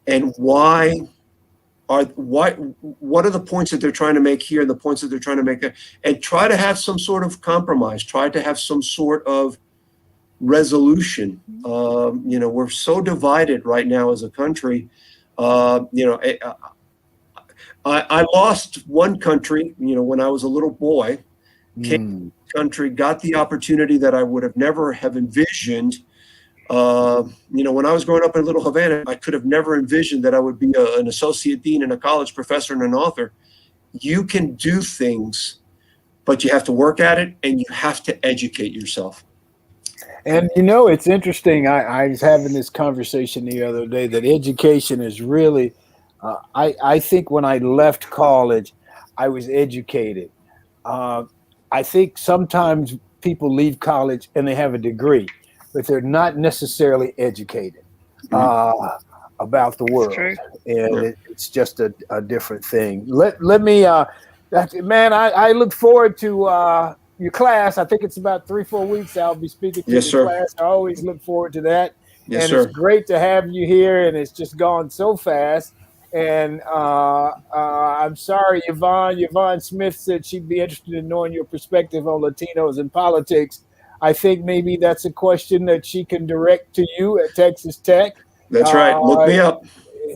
Speaker 5: And what are the points that they're trying to make here and the points that they're trying to make there, and try to have some sort of compromise, try to have some sort of resolution. You know, we're so divided right now as a country. You know, I lost one country, you know, when I was a little boy, came to the country, got the opportunity that I would have never have envisioned. You know, when I was growing up in Little Havana, I could have never envisioned that I would be an associate dean and a college professor and an author. You can do things, but you have to work at it and you have to educate yourself.
Speaker 1: And, you know, it's interesting. I was having this conversation the other day that education is really, I think when I left college, I was educated. I think sometimes people leave college and they have a degree, but they're not necessarily educated about the world. And it's just a different thing. Let me, man, I look forward to your class. I think it's about 3-4 weeks I'll be speaking to your class. I always look forward to that.
Speaker 5: Yes,
Speaker 1: and it's great to have you here, and it's just gone so fast. And I'm sorry, Yvonne Smith said she'd be interested in knowing your perspective on Latinos in politics. I think maybe that's a question that she can direct to you at Texas Tech.
Speaker 5: That's right. Look me up.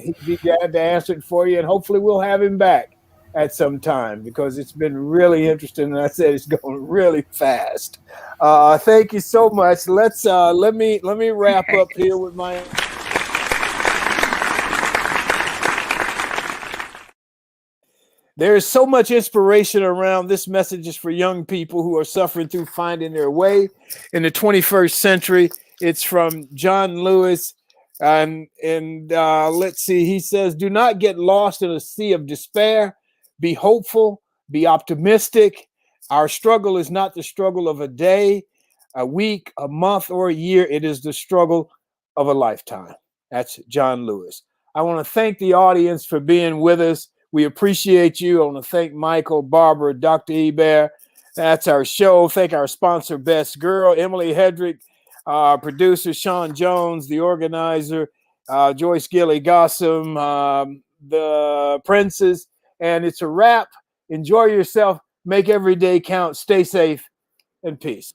Speaker 1: He'd be glad to answer it for you, and hopefully we'll have him back at some time, because it's been really interesting. And I said it's going really fast. Thank you so much. Let's let me wrap up here with my. There is so much inspiration around this message is for young people who are suffering through finding their way in the 21st century. It's from John Lewis. And let's see, he says, do not get lost in a sea of despair. Be hopeful, be optimistic. Our struggle is not the struggle of a day, a week, a month, or a year. It is the struggle of a lifetime. That's John Lewis. I want to thank the audience for being with us. We appreciate you. I want to thank Michael, Barbara, Dr. Iber. That's our show. Thank our sponsor, Best Girl, Emily Hedrick, producer, Sean Jones, the organizer, Joyce Gilly Gossam, the Princes. And it's a wrap. Enjoy yourself. Make every day count. Stay safe and peace.